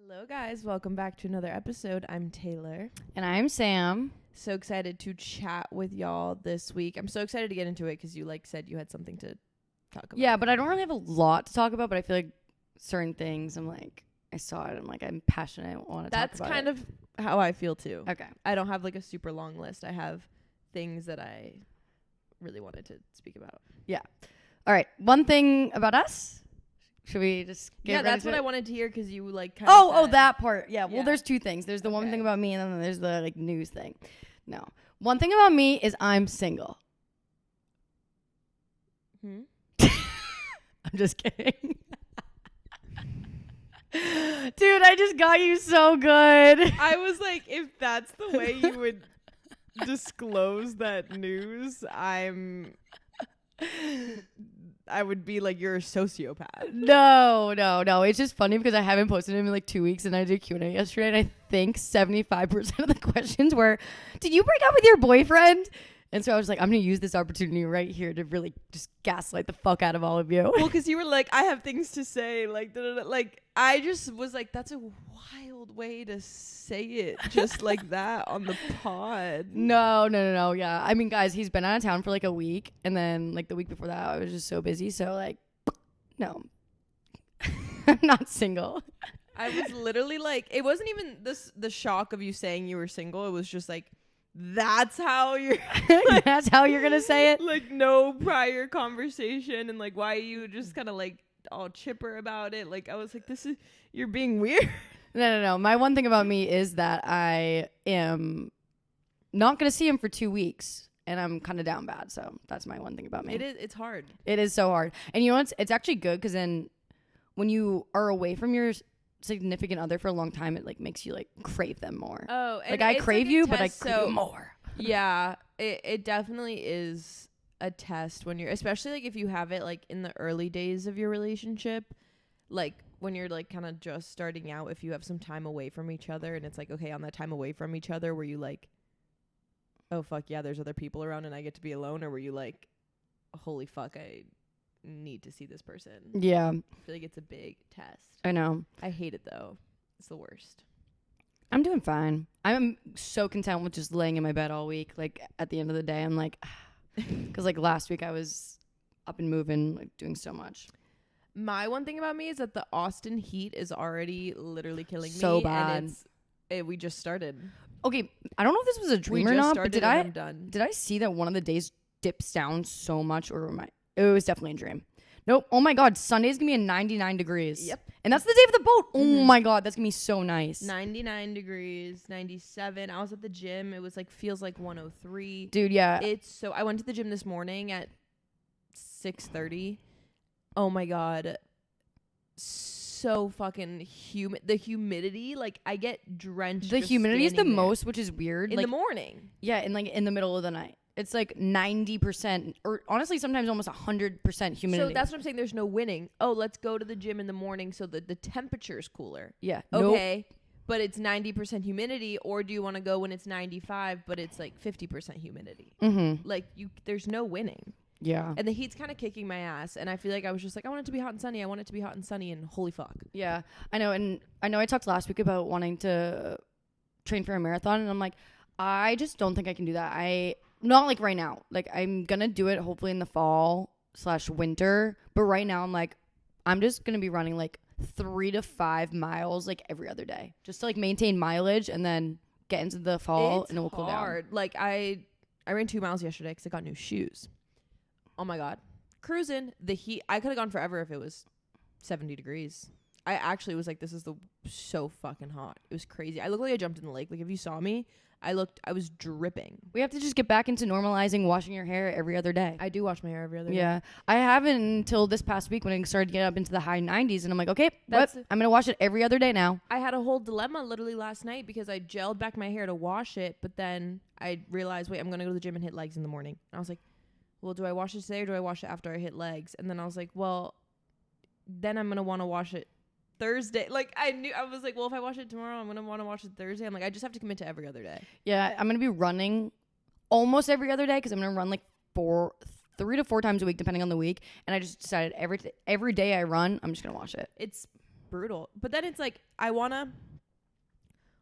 Hello, guys. Welcome back to another episode. I'm Taylor. And I'm Sam. So excited to chat with y'all this week. I'm so excited to get into it because you said you had something to talk about. Yeah, but I don't really have a lot to talk about, but I feel like certain things I saw it. I'm passionate. I want to talk about it. That's kind of how I feel too. Okay. I don't have a super long list. I have things that I really wanted to speak about. Yeah. All right. One thing about us. Should we just get Yeah, ready that's to what it? I wanted to hear because you kind of Oh, that part. Yeah. Well, Yeah. there's two things. There's the one Okay. thing about me, and then there's the news thing. No. One thing about me is I'm single. Hmm? I'm just kidding. Dude, I just got you so good. I was like, if that's the way you would disclose that news, I would be like, you're a sociopath. No. It's just funny because I haven't posted him in 2 weeks, and I did Q&A yesterday, and I think 75% of the questions were, did you break up with your boyfriend? And so I was like, I'm going to use this opportunity right here to really just gaslight the fuck out of all of you. Well, because you were like, I have things to say. I just was like, that's a wild way to say it just like that on the pod. No. Yeah. I mean, guys, he's been out of town for a week. And then the week before that, I was just so busy. So no, I'm not single. I was literally it wasn't even the shock of you saying you were single. It was just that's how you're That's how you're going to say it? no prior conversation. And why are you just kind of all chipper about it? I was like, you're being weird. No. My one thing about me is that I am not going to see him for 2 weeks, and I'm kind of down bad. So that's my one thing about me. It's hard. It is so hard. And you know what? It's actually good because then when you are away from your significant other for a long time, it makes you crave them more. Oh, and I it's crave a you, but I test, crave you more. Yeah, it definitely is a test when you're, especially if you have it in the early days of your relationship, when you're kind of just starting out. If you have some time away from each other, and it's okay, on that time away from each other, were you oh fuck yeah, there's other people around and I get to be alone, or were you holy fuck, I need to see this person? Yeah, I feel like it's a big test. I know. I hate it though. It's the worst. I'm doing fine. I'm so content with just laying in my bed all week. At the end of the day, I'm because last week I was up and moving, doing so much. My one thing about me is that the Austin heat is already literally killing me. So bad. And we just started. Okay, I don't know if this was a dream or not, but did I'm done. I see that one of the days dips down so much, or it was definitely a dream? Nope. Oh my God, Sunday's gonna be 99 degrees. Yep. And that's the day of the boat. Oh my God, that's gonna be so nice. 99 degrees, 97. I was at the gym. It was feels like 103. Dude, yeah. I went to the gym this morning at 6:30. Oh my God. So fucking humid. The humidity, I get drenched. The humidity is the most, which is weird. In the morning. Yeah, in the middle of the night. It's 90%, or honestly sometimes almost 100% humidity. So that's what I'm saying. There's no winning. Oh, let's go to the gym in the morning so that the temperature's cooler. Yeah. Okay. Nope. But it's 90% humidity, or do you want to go when it's 95 but it's 50% humidity? Mm-hmm. There's no winning. Yeah. And the heat's kind of kicking my ass, and I feel I was just I want it to be hot and sunny. I want it to be hot and sunny, and holy fuck. Yeah. I know, and I know I talked last week about wanting to train for a marathon, and I'm I just don't think I can do that. Not right now. I'm gonna do it hopefully in the fall/winter, but right now I'm just gonna be running 3 to 5 miles every other day, just to maintain mileage, and then get into the fall and it will cool down. I ran 2 miles yesterday because I got new shoes. Oh my God, cruising. The heat. I could have gone forever if it was 70 degrees. I actually was this is so fucking hot. It was crazy. I looked like I jumped in the lake. If you saw me, I was dripping. We have to just get back into normalizing washing your hair every other day. I do wash my hair every other day. Yeah. I haven't until this past week when I started to get up into the high 90s, and I'm okay, I'm going to wash it every other day now. I had a whole dilemma literally last night because I gelled back my hair to wash it, but then I realized, wait, I'm going to go to the gym and hit legs in the morning. And I was well, do I wash it today or do I wash it after I hit legs? And then I was well, then I'm going to want to wash it Thursday. I was well, if I wash it tomorrow, I'm going to want to wash it Thursday. I'm I just have to commit to every other day. Yeah, I'm going to be running almost every other day because I'm going to run 3 to 4 times a week depending on the week. And I just decided every day I run, I'm just going to wash it. It's brutal. But then it's like I wanna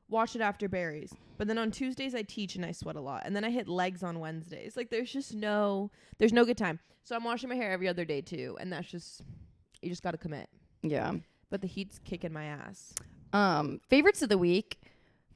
watch it after berries. But then on Tuesdays I teach and I sweat a lot. And then I hit legs on Wednesdays. Like there's no good time. So I'm washing my hair every other day too. And that's just, you just got to commit. Yeah. But the heat's kicking my ass. Favorites of the week.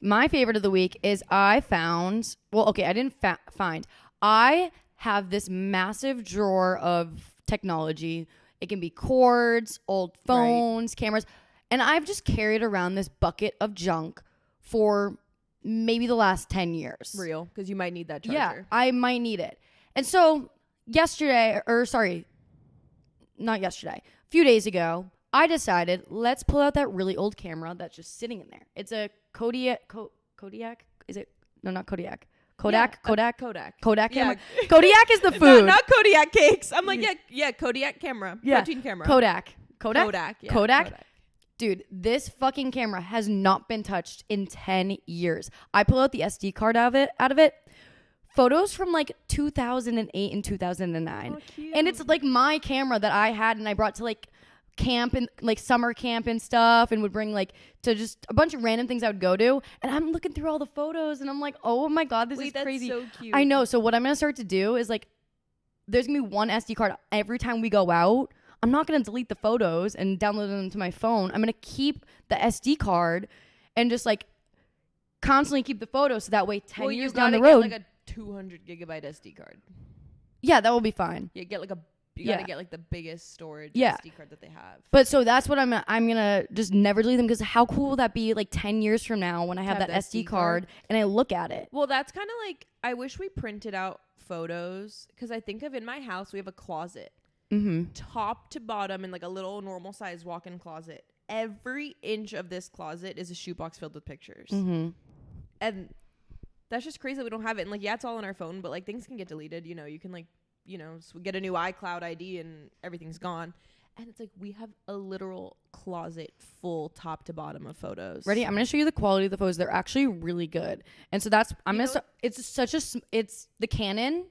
My favorite of the week is I found, well, okay, I didn't find. I have this massive drawer of technology. It can be cords, old phones, cameras. And I've just carried around this bucket of junk for maybe the last 10 years. Real, because you might need that charger. Yeah, I might need it. And so a few days ago, I decided, let's pull out that really old camera that's just sitting in there. It's a Kodiak? Is it? No, not Kodiak. Kodak? Yeah, Kodak yeah. camera? Kodiak is the food. Not Kodiak cakes. I'm like, yeah, Kodiak camera. Yeah. Protein camera. Kodak. Yeah, Kodak? Dude, this fucking camera has not been touched in 10 years. I pull out the SD card out of it. Photos from like 2008 and 2009. Oh, cute. And it's like my camera that I had and I brought to like camp and like summer camp and stuff and would bring like to just a bunch of random things I would go to. And I'm looking through all the photos and I'm like, oh my God, this is crazy. That's so cute. I know. So what I'm going to start to do is like, there's going to be one SD card every time we go out. I'm not going to delete the photos and download them to my phone. I'm going to keep the SD card and just like constantly keep the photos so that way 10 years down the road. Get like a 200 gigabyte SD card. Yeah, that will be fine. You gotta get like the biggest storage SD card that they have. But so that's what I'm gonna just never delete them because how cool will that be like 10 years from now when I have that SD card and I look at it? Well, that's kind of like, I wish we printed out photos because I think of in my house we have a closet. Mm-hmm. Top to bottom in like a little normal size walk-in closet. Every inch of this closet is a shoebox filled with pictures. Mm-hmm. And that's just crazy that we don't have it. And like, yeah, it's all on our phone, but like things can get deleted. You know, you can like, get a new iCloud ID and everything's gone. And it's like, we have a literal closet full top to bottom of photos. Ready? I'm going to show you the quality of the photos. They're actually really good. And so that's, it's the Canon,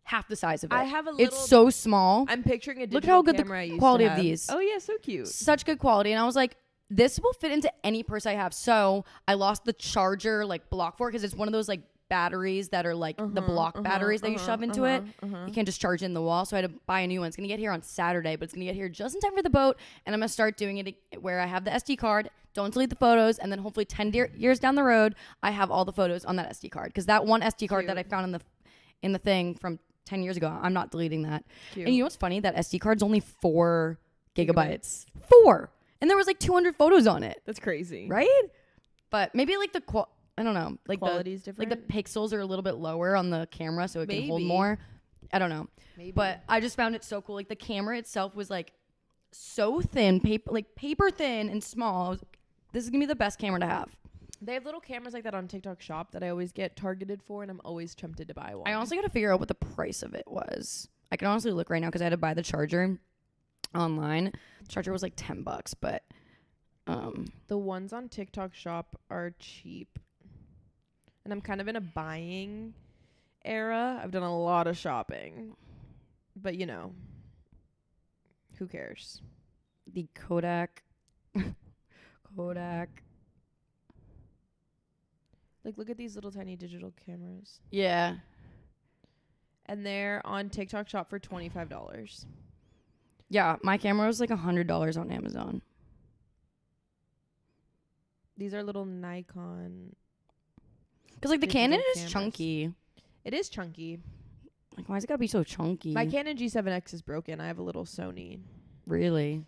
half the size of it. I have a little. It's so small. I'm picturing a digital Look at how good camera I the used quality to of have. these. Oh yeah, so cute. Such good quality. And I was like, this will fit into any purse I have. So I lost the charger like block for it because it's one of those like batteries that are like the block batteries that you shove into it. You can't just charge it in the wall. So I had to buy a new one. It's going to get here on Saturday, but it's going to get here just in time for the boat. And I'm going to start doing it where I have the SD card, don't delete the photos, and then hopefully 10 years down the road, I have all the photos on that SD card. Because that one SD card that I found in the thing from 10 years ago, I'm not deleting that. Cute. And you know what's funny? That SD card's only 4 gigabytes. 4! And there was like 200 photos on it. That's crazy. Right? But maybe like I don't know. Like quality's different. Like the pixels are a little bit lower on the camera so it can hold more. I don't know. Maybe. But I just found it so cool. Like the camera itself was like so thin, paper thin and small. This is going to be the best camera to have. They have little cameras like that on TikTok Shop that I always get targeted for, and I'm always tempted to buy one. I honestly got to figure out what the price of it was. I can honestly look right now because I had to buy the charger online. The charger was like $10, but the ones on TikTok Shop are cheap. And I'm kind of in a buying era. I've done a lot of shopping. But, who cares? The Kodak. Like, look at these little tiny digital cameras. Yeah. And they're on TikTok Shop for $25. Yeah, my camera was like $100 on Amazon. These are little Nikon. Because like the Canon is cameras. chunky. It is chunky. Like, why is it gotta be so chunky? My Canon G7X is broken. I have a little Sony. Really?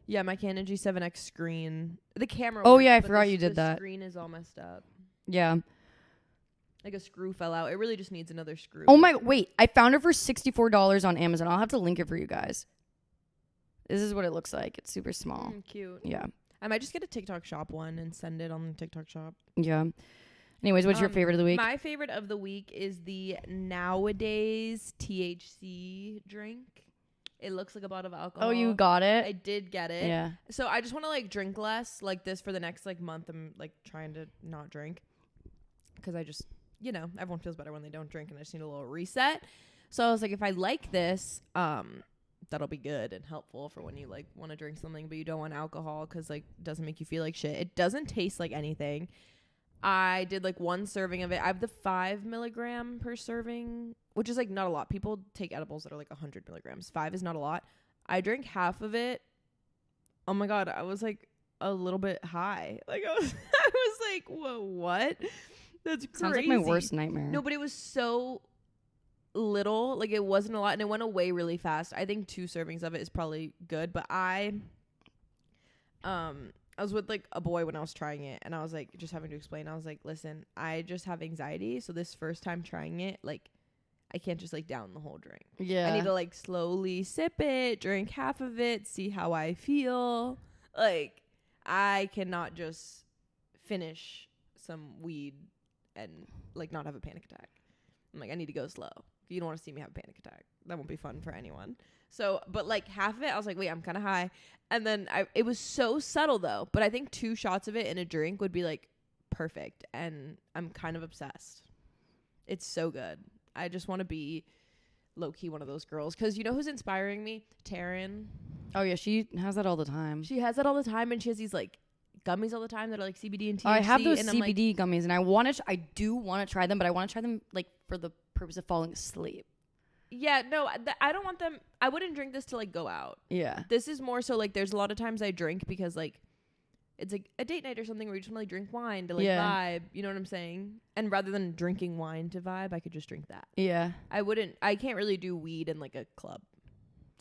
Yeah, my Canon G7X screen. The camera. Oh, works, yeah, I but forgot you did that. The screen is all messed up. Yeah. Like a screw fell out. It really just needs another screw. Oh my, wait. I found it for $64 on Amazon. I'll have to link it for you guys. This is what it looks like. It's super small. Cute. Yeah. I might just get a TikTok Shop one and send it on the TikTok Shop. Yeah. Anyways, what's your favorite of the week? My favorite of the week is the Nowadays THC drink. It looks like a bottle of alcohol. Oh, you got it? I did get it. Yeah. So I just want to like drink less like this for the next like month. I'm like trying to not drink because I just, everyone feels better when they don't drink and I just need a little reset. So I was like, if I like this, that'll be good and helpful for when you like want to drink something, but you don't want alcohol because like it doesn't make you feel like shit. It doesn't taste like anything. I did like 1 serving of it. I have the 5 milligram per serving, which is like not a lot. People take edibles that are like 100 milligrams. 5 is not a lot. I drank half of it. Oh my God. I was like a little bit high. Like I was like, whoa, what? That's crazy. Sounds like my worst nightmare. No, but it was so little. Like it wasn't a lot and it went away really fast. I think 2 servings of it is probably good, but I was with like a boy when I was trying it, and I was like just having to explain. I was like, listen, I just have anxiety, so this first time trying it, like I can't just like down the whole drink. Yeah. I need to like slowly sip it, drink half of it, see how I feel. Like I cannot just finish some weed and like not have a panic attack. I'm like, I need to go slow. You don't want to see me have a panic attack. That won't be fun for anyone. So, but like half of it, I was like, wait, I'm kind of high. And then it was so subtle though. But I think 2 shots of it in a drink would be like perfect. And I'm kind of obsessed. It's so good. I just want to be low key one of those girls. Cause you know who's inspiring me? Taryn. Oh yeah. She has that all the time. She has that all the time. And she has these like gummies all the time that are like CBD and THC. I have those and CBD gummies, and I do want to try them, but I want to try them like for the purpose of falling asleep. Yeah, no, I don't want them. I wouldn't drink this to like go out. Yeah. This is more so like there's a lot of times I drink because like it's like a date night or something where you just want to like drink wine to like vibe. You know what I'm saying? And rather than drinking wine to vibe, I could just drink that. Yeah. I can't really do weed in like a club.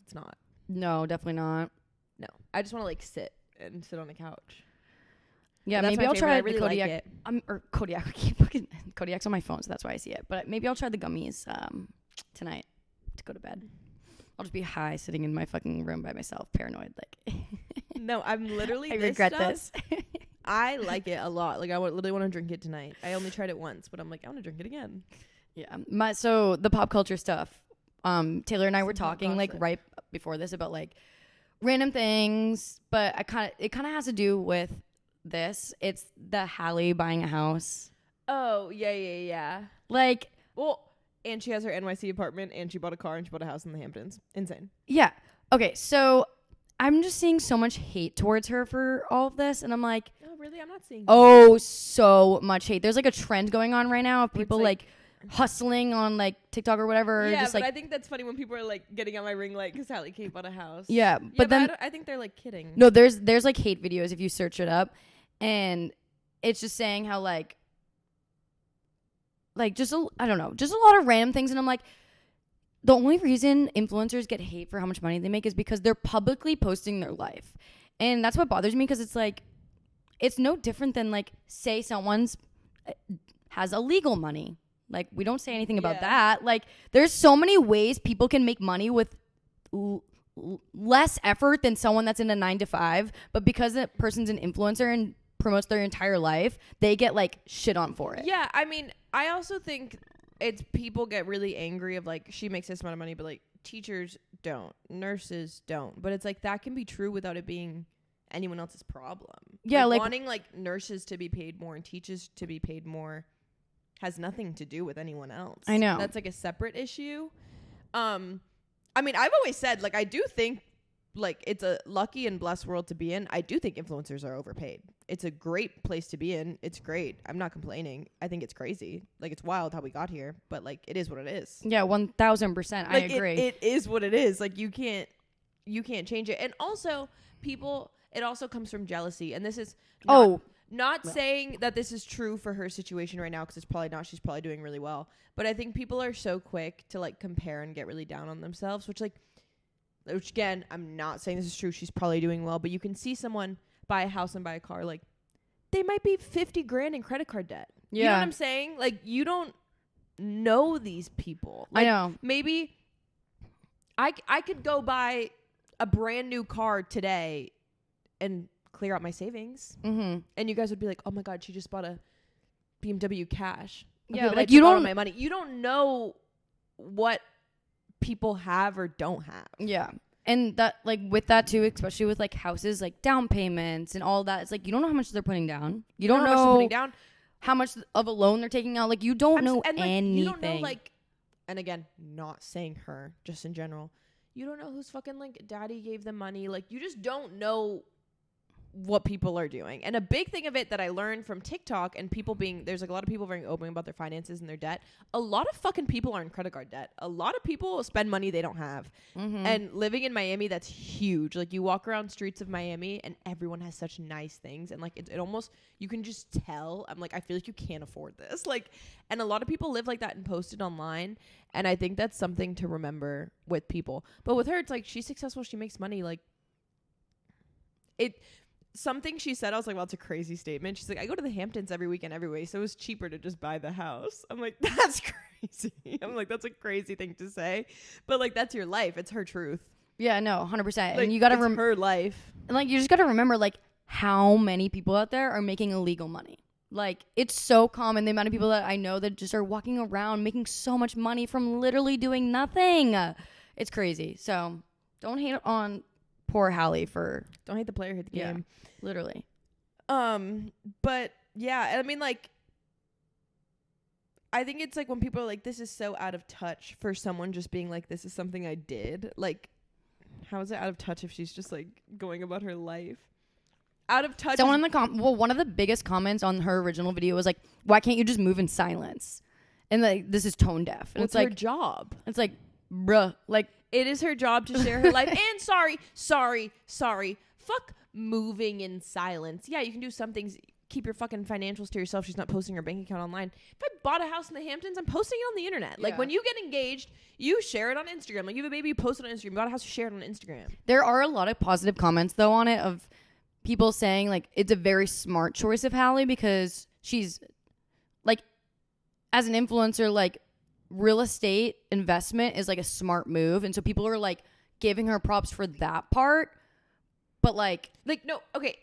It's not. No, definitely not. No. I just want to like sit on a couch. Yeah, maybe I'll try really the Kodiak. like it. Or Kodiak. I keep fucking Kodiak's on my phone, so that's why I see it. But maybe I'll try the gummies tonight to go to bed. I'll just be high sitting in my fucking room by myself, paranoid. Like, no, I'm literally. I regret this. I like it a lot. Like, I literally want to drink it tonight. I only tried it once, but I'm like, I want to drink it again. Yeah. So the pop culture stuff. Taylor and I were talking like right before this about like random things, but it kind of has to do with this. It's the Hallie buying a house. Oh yeah. Like, well. And she has her NYC apartment, and she bought a car, and she bought a house in the Hamptons. Insane. Yeah. Okay, so I'm just seeing so much hate towards her for all of this, and I'm like, oh, really? I'm not seeing so much hate. There's like a trend going on right now of people like hustling on like TikTok or whatever. Yeah, just, but like, I think that's funny when people are like getting on my ring light because Hallie Kate bought a house. Yeah, but then I think they're like kidding. No, there's like hate videos if you search it up, and it's just saying how like just I don't know, just a lot of random things, and I'm like, the only reason influencers get hate for how much money they make is because they're publicly posting their life, and that's what bothers me, because it's like, it's no different than like, say someone's has illegal money, like we don't say anything about that. Like, there's so many ways people can make money with less effort than someone that's in a 9-to-5, but because the person's an influencer and promotes their entire life, they get like shit on for it. Yeah, I mean, I also think it's people get really angry of like, she makes this amount of money, but like teachers don't, nurses don't. But it's like, that can be true without it being anyone else's problem. Yeah, like wanting like nurses to be paid more and teachers to be paid more has nothing to do with anyone else. I know. That's like a separate issue. I mean, I've always said, like, I do think like it's a lucky and blessed world to be in. I do think influencers are overpaid. It's a great place to be in. It's great. I'm not complaining. I think it's crazy. Like, it's wild how we got here, but like, it is what it is. Yeah, 1000%. I agree. It is what it is. Like, you can't change it. And also, it also comes from jealousy. And this is not saying that this is true for her situation right now, because it's probably not. She's probably doing really well. But I think people are so quick to like compare and get really down on themselves, which again, I'm not saying this is true. She's probably doing well, but you can see someone buy a house and buy a car. Like, they might be $50,000 in credit card debt. Yeah. You know what I'm saying? Like, you don't know these people. Like, I know. Maybe I could go buy a brand new car today and clear out my savings. Mm-hmm. And you guys would be like, oh my God, she just bought a BMW cash. Okay, yeah, like, you don't my money. You don't know what people have or don't have. Yeah. And that, like, with that too, especially with like houses, like down payments and all that, it's like, you don't know how much they're putting down. You don't know how much of a loan they're taking out. Like, you don't know anything. You don't know, like, and again, not saying her, just in general, you don't know who's fucking like daddy gave them money. Like you just don't know what people are doing. And a big thing of it that I learned from TikTok and people being, there's like a lot of people very open about their finances and their debt. A lot of fucking people are in credit card debt. A lot of people spend money they don't have. And living in Miami, that's huge. Like you walk around streets of Miami and everyone has such nice things. And like it almost, you can just tell. I'm like, I feel like you can't afford this. Like, and a lot of people live like that and post it online. And I think that's something to remember with people. But with her, it's like she's successful. She makes money. Like something she said, I was like, well, it's a crazy statement. She's like, I go to the Hamptons every weekend anyway, so it was cheaper to just buy the house. I'm like, that's crazy. I'm like, that's a crazy thing to say. But like, that's your life. It's her truth. Yeah, no, 100%. Like, and you got to her life. And like, you just got to remember like how many people out there are making illegal money. Like, it's so common, the amount of people that I know that just are walking around making so much money from literally doing nothing. It's crazy. So don't hate on poor Hallie for... Don't hate the player, hate the game. Literally. But yeah, I mean, like, I think it's like when people are like, this is so out of touch for someone just being like, this is something I did. Like, how is it out of touch if she's just like going about her life? Out of touch. Someone in the one of the biggest comments on her original video was like, why can't you just move in silence? And like, this is tone deaf. And it's it's like her job. It's like, bruh, like, it is her job to share her life. And sorry. Fuck moving in silence. Yeah, you can do some things. Keep your fucking financials to yourself. She's not posting her bank account online. If I bought a house in the Hamptons, I'm posting it on the internet. Like, when you get engaged, you share it on Instagram. Like, you have a baby, you post it on Instagram. You bought a house, you share it on Instagram. There are a lot of positive comments, though, on it of people saying, like, it's a very smart choice of Hallie because she's, like, as an influencer, like, real estate investment is, like, a smart move. And so people are, like, giving her props for that part. But like no, okay,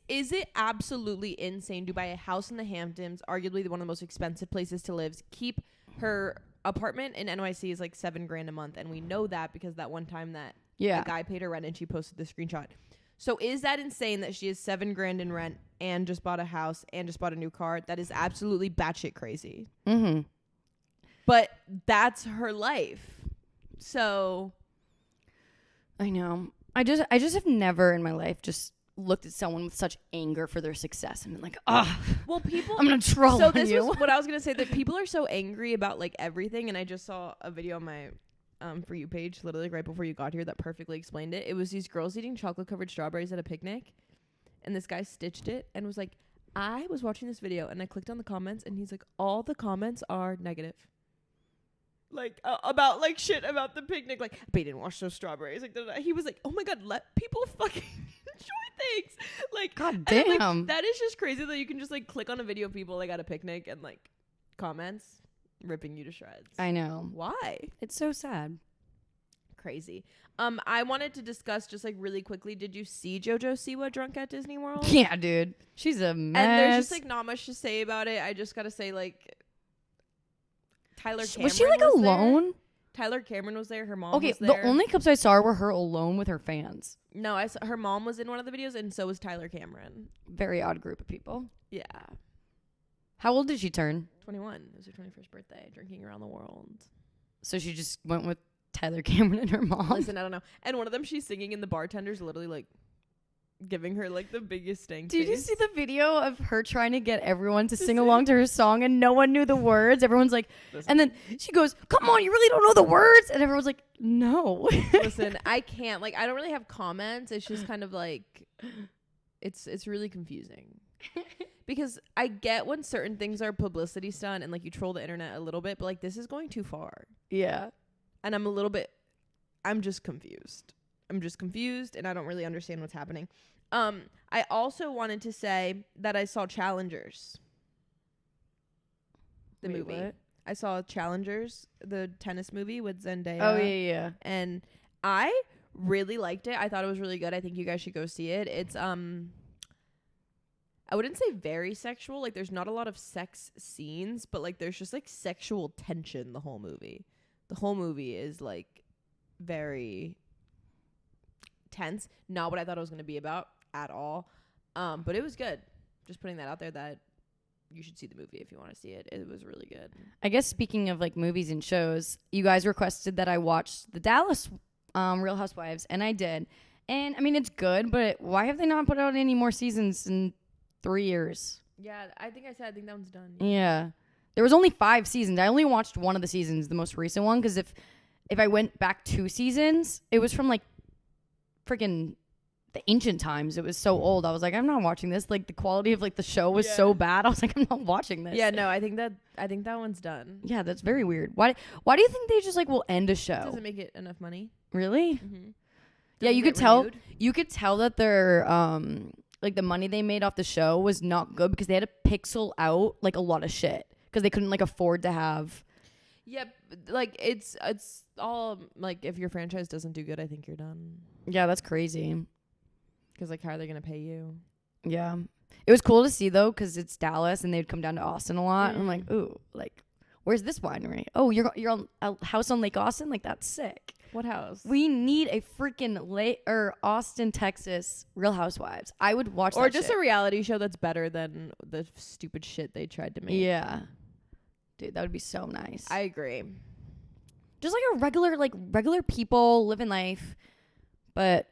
is it absolutely insane to buy a house in the Hamptons, arguably one of the most expensive places to live, keep her apartment in NYC is like $7,000 a month, and we know that because that one time that a guy paid her rent and she posted the screenshot. So is that insane that she has $7,000 in rent and just bought a house and just bought a new car? That is absolutely batshit crazy. But that's her life. So I know. I just have never in my life just looked at someone with such anger for their success and been like, well, people, I'm gonna troll so on this you. Was what I was gonna say, that people are so angry about like everything, and I just saw a video on my For You page literally right before you got here that perfectly explained it. It was these girls eating chocolate covered strawberries at a picnic, and this guy stitched it and was like, I was watching this video and I clicked on the comments, and he's like, all the comments are negative. Like, about, like, shit about the picnic. Like, but he didn't wash those strawberries. Like, he was like, oh, my God, let people fucking enjoy things. Like, God damn. Like, that is just crazy that you can just, like, click on a video of people, like, at a picnic and, like, comments ripping you to shreds. I know. Why? It's so sad. Crazy. I wanted to discuss just, like, really quickly, did you see JoJo Siwa drunk at Disney World? Yeah, dude. She's a mess. And there's just, like, not much to say about it. I just got to say, like... Tyler Cameron was she like alone? There. Tyler Cameron was there. Her mom was there. The only clips I saw were her alone with her fans. No, I saw her mom was in one of the videos, and so was Tyler Cameron. Very odd group of people. Yeah. How old did she turn? 21. It was her 21st birthday, drinking around the world. So she just went with Tyler Cameron and her mom? Listen, I don't know. And one of them, she's singing, and the bartender's literally like giving her like the biggest stank Did face. you see the video of her trying to get everyone to sing along to her song and no one knew the words? Everyone's like, listen. And then she goes, come on, you really don't know the words? And everyone's like, no. Listen, I can't. Like, I don't really have comments. It's just kind of like, it's really confusing. Because I get when certain things are publicity stunt and like you troll the internet a little bit, but like this is going too far. Yeah. And I'm just confused. And I don't really understand what's happening. I also wanted to say that I saw Challengers. The movie. What? I saw Challengers, the tennis movie with Zendaya. Oh, yeah. And I really liked it. I thought it was really good. I think you guys should go see it. It's, I wouldn't say very sexual. Like, there's not a lot of sex scenes, but, like, there's just, like, sexual tension the whole movie. The whole movie is, like, very tense. Not what I thought it was going to be about at all. But it was good. Just putting that out there that you should see the movie if you want to see it. It was really good. I guess speaking of like movies and shows, you guys requested that I watch the Dallas Real Housewives, and I did. And I mean, it's good, but why have they not put out any more seasons in 3 years? Yeah, I think that one's done. Yeah. There was only 5 seasons. I only watched one of the seasons, the most recent one, because if I went back 2 seasons, it was from like freaking the ancient times. It was so old. I was like, I'm not watching this. Like the quality of like the show was so bad. I was like, I'm not watching this. Yeah, no, I think that one's done. Yeah, that's very weird. Why do you think they just like will end a show? Doesn't make it enough money. Really? Mm-hmm. Yeah, you could tell that their like the money they made off the show was not good because they had to pixel out like a lot of shit because they couldn't like afford to have. Yep, like it's all like if your franchise doesn't do good, I think you're done. Yeah, that's crazy. Because like, how are they gonna pay you? Yeah, it was cool to see though because it's Dallas and they'd come down to Austin a lot. And I'm like, ooh, like where's this winery? Oh, you're on a house on Lake Austin? Like that's sick. What house? We need a freaking Austin, Texas Real Housewives. I would watch that or just shit. a reality show that's better than the stupid shit they tried to make. Yeah. Dude, that would be so nice. I agree. Just like regular people living life, but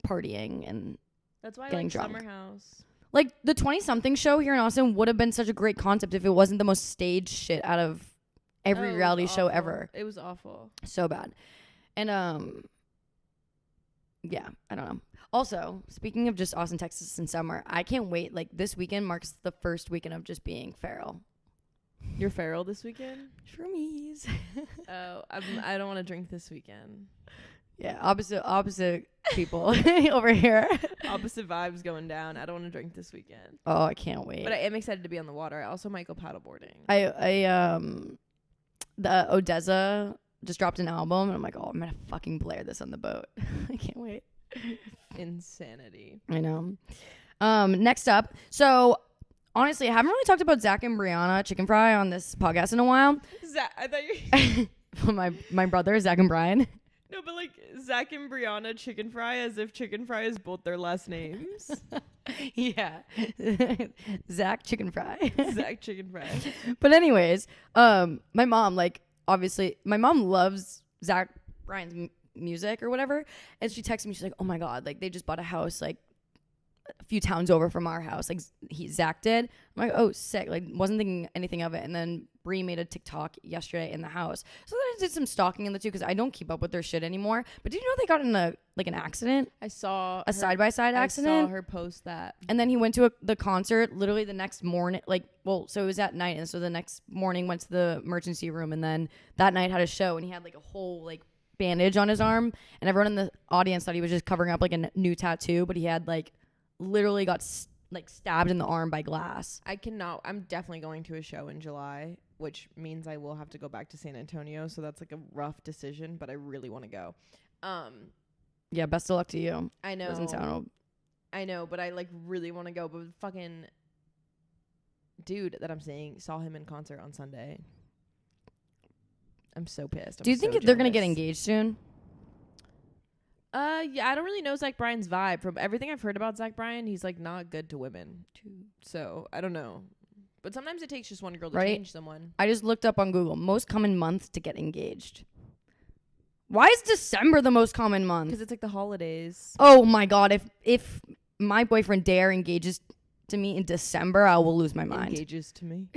partying and that's why getting I like drunk. Summer House. Like the 20-something show here in Austin would have been such a great concept if it wasn't the most staged shit out of every reality show ever. It was awful. So bad. And yeah, I don't know. Also, speaking of just Austin, Texas in summer, I can't wait. Like this weekend marks the first weekend of just being feral. You're feral this weekend? Shroomies. Oh, I don't want to drink this weekend. Yeah, opposite people over here. Opposite vibes going down. I don't want to drink this weekend. Oh, I can't wait. But I am excited to be on the water. I also might go paddleboarding. The Odessa just dropped an album, and I'm like, oh, I'm gonna fucking blare this on the boat. I can't wait. Insanity. I know. Next up, so honestly, I haven't really talked about Zach and Brianna Chicken Fry on this podcast in a while. Zach, I thought you. my brother Zach and Brian. No, but like Zach and Brianna Chicken Fry, as if Chicken Fry is both their last names. Yeah, Zach Chicken Fry. Zach Chicken Fry. But anyways, my mom obviously my mom loves Zach Bryan's music or whatever, and she texted me. She's like, "Oh my god, like they just bought a house like a few towns over from our house. Like Zach did." I'm like, "Oh, sick!" Like wasn't thinking anything of it, and then Bree made a TikTok yesterday in the house. So then I did some stalking in the two because I don't keep up with their shit anymore. But did you know they got in an accident? I saw a side-by-side accident. I saw her post that. And then he went to the concert literally the next morning. So it was at night, and so the next morning went to the emergency room, and then that night had a show, and he had like a whole like bandage on his arm, and everyone in the audience thought he was just covering up like a new tattoo, but he had like literally got stabbed in the arm by glass. I'm definitely going to a show in July, which means I will have to go back to San Antonio, so that's like a rough decision, but I really want to go. Yeah, best of luck to you. I know. Doesn't sound I know, but I like really want to go, but fucking dude that I'm seeing saw him in concert on Sunday. I'm so pissed. Do you think they're gonna get engaged soon? Yeah, I don't really know Zach Bryan's vibe. From everything I've heard about Zach Bryan, he's like not good to women. So I don't know. But sometimes it takes just one girl to change someone. I just looked up on Google most common month to get engaged. Why is December the most common month? Because it's like the holidays. Oh my god! If my boyfriend Dare engages to me in December, I will lose my mind. Engages to me.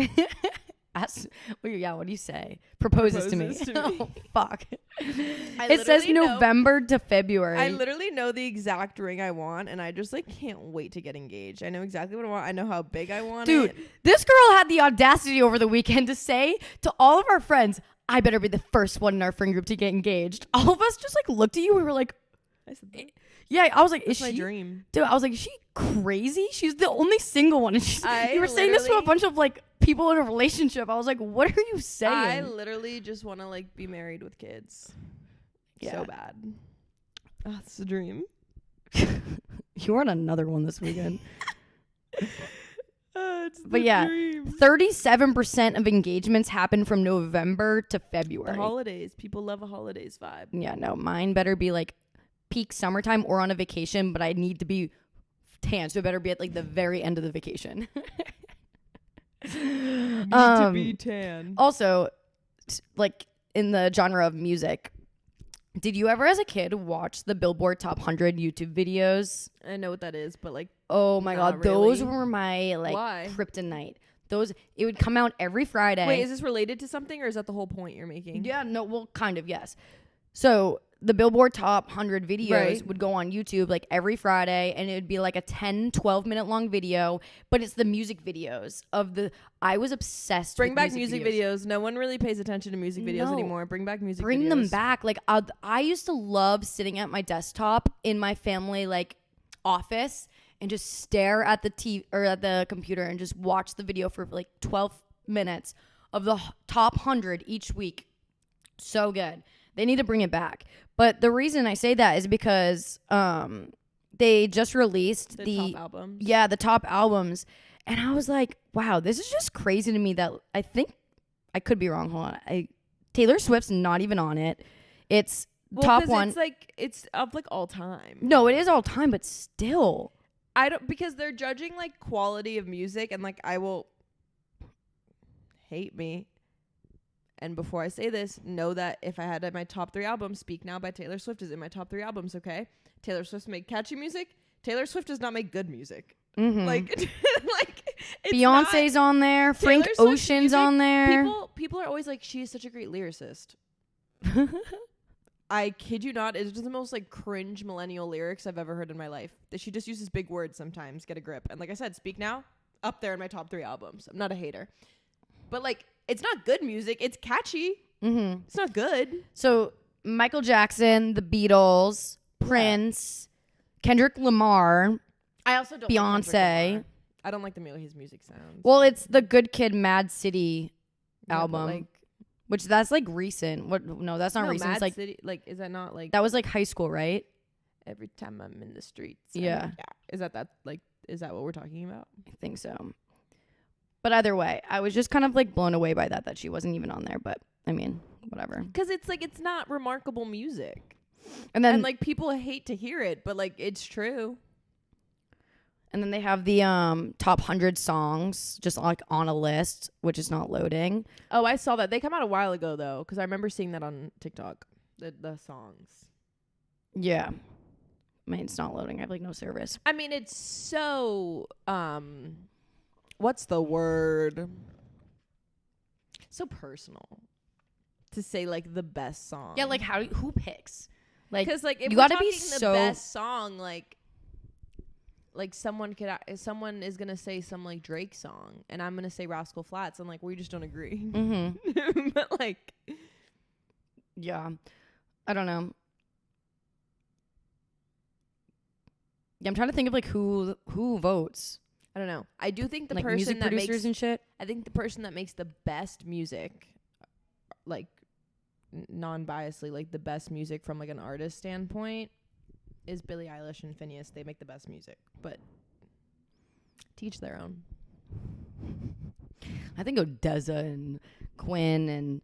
What do you say? Proposes to me. Oh, fuck. It says know, November to February. I literally know the exact ring I want, and I just like can't wait to get engaged. I know exactly what I want. I know how big I want it. Dude, this girl had the audacity over the weekend to say to all of our friends, I better be the first one in our friend group to get engaged. All of us just like looked at you. We were like, I said that. Yeah, I was like, That's is she? my dream. Dude, I was like, is she crazy? She's the only single one. And you were saying this to a bunch of like people in a relationship. I was like, what are you saying? I literally just want to like be married with kids. Yeah. So bad. Oh, it's a dream. You were on another one this weekend. But yeah, dream. 37% of engagements happen from November to February. The holidays. People love a holidays vibe. Yeah, no, mine better be like peak summertime or on a vacation, but I need to be tan, so it better be at like the very end of the vacation. Need to be tan. Also, like in the genre of music, Did you ever as a kid watch the Billboard Top 100 YouTube videos? I know what that is, but like, Oh my not God. Those really. were my like Why? kryptonite. It would come out every Friday. Wait, is this related to something or is that the whole point you're making? Yeah, no, well, kind of, yes. So the Billboard Top 100 videos would go on YouTube like every Friday, and it would be like a 10, 12-minute long video, but it's the music videos I was obsessed Bring with back music videos. No one really pays attention to music videos anymore. Bring back music videos. Bring them back. Like, I used to love sitting at my desktop in my family, like, office and just stare at the TV or at the computer and just watch the video for like 12 minutes of the top 100 each week. So good. They need to bring it back. But the reason I say that is because they just released the top albums. Yeah, the top albums. And I was like, wow, this is just crazy to me that I think I could be wrong. Hold on. Taylor Swift's not even on it. It's top one. It's like it's of like all time. No, it is all time, but still. I don't, because they're judging like quality of music, and like I will hate me. And before I say this, know that if I had my top 3 albums, Speak Now by Taylor Swift is in my top 3 albums, okay? Taylor Swift make catchy music. Taylor Swift does not make good music. Mm-hmm. Like Beyonce's on there. Frank Ocean's music, on there. People are always like, she is such a great lyricist. I kid you not, it's just the most like cringe millennial lyrics I've ever heard in my life. That she just uses big words sometimes. Get a grip. And like I said, Speak Now, up there in my top 3 albums. I'm not a hater. But like, it's not good music. It's catchy. Mm-hmm. It's not good. So Michael Jackson, the Beatles, Prince, Kendrick Lamar. I also don't Beyonce. Like I don't like the way his music sounds. Well, it's the Good Kid, Mad City album, like, which that's like recent. What? No, that's not recent. Mad It's like City, like, is that not like that was like high school, right? every time I'm in the streets? Yeah. Is that like? Is that what we're talking about? I think so. But either way, I was just kind of like blown away by that she wasn't even on there. But I mean, whatever. Because it's like it's not remarkable music, and then like people hate to hear it, but like it's true. And then they have the top 100 songs just like on a list, which is not loading. Oh, I saw that. They come out a while ago though, because I remember seeing that on TikTok. The songs. Yeah. I mean, it's not loading. I have like no service. I mean, it's so what's the word? So personal to say like the best song. Yeah, like who picks? Like, because like if you we're gotta be talking the so best song, like someone is gonna say some like Drake song, and I'm gonna say Rascal Flatts, and like we just don't agree. Mm-hmm. But like, yeah, I don't know. Yeah, I'm trying to think of like who votes. I don't know. I do think the like person music that producers makes and shit. I think the person that makes the best music, like non-biasedly, like the best music from like an artist standpoint, is Billie Eilish and Phineas. They make the best music, but teach their own. I think Odessa and Quinn and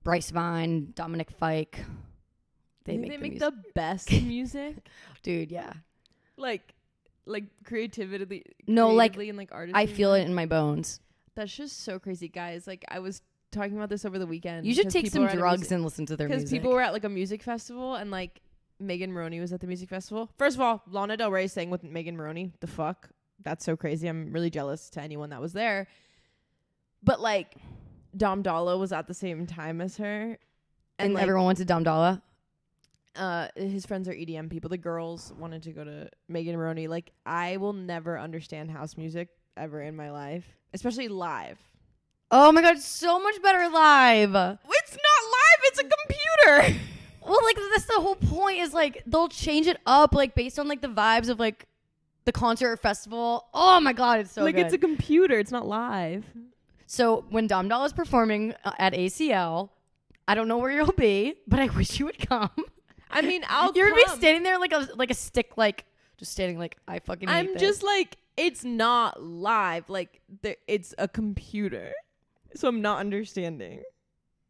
Bryce Vine, Dominic Fike. They make the best music, dude. Yeah, like creativity. No, like and like artistry. I feel it in my bones. That's just so crazy, guys. Like I was talking about this over the weekend. You should take some drugs and listen to their music. Because people were at like a music festival and like Megan Moroney was at the music festival. First of all, Lana Del Rey sang with Megan Moroney. The fuck? That's so crazy. I'm really jealous to anyone that was there. But like Dom Dalla was at the same time as her. And like, everyone went to Dom Dalla? His friends are EDM people. The girls wanted to go to Megan Moroney. Like, I will never understand house music ever in my life, especially live. Oh my god, it's so much better live. It's not live. It's a computer. Well, like that's the whole point. Is like they'll change it up like based on like the vibes of like the concert or festival. Oh my god, it's so like good. It's a computer. It's not live. So when Dom Doll is performing at ACL, I don't know where you'll be, but I wish you would come. I mean, You're gonna be standing there like a stick, like just standing like I fucking hate I'm this. just like, it's not live. Like it's a computer. So I'm not understanding.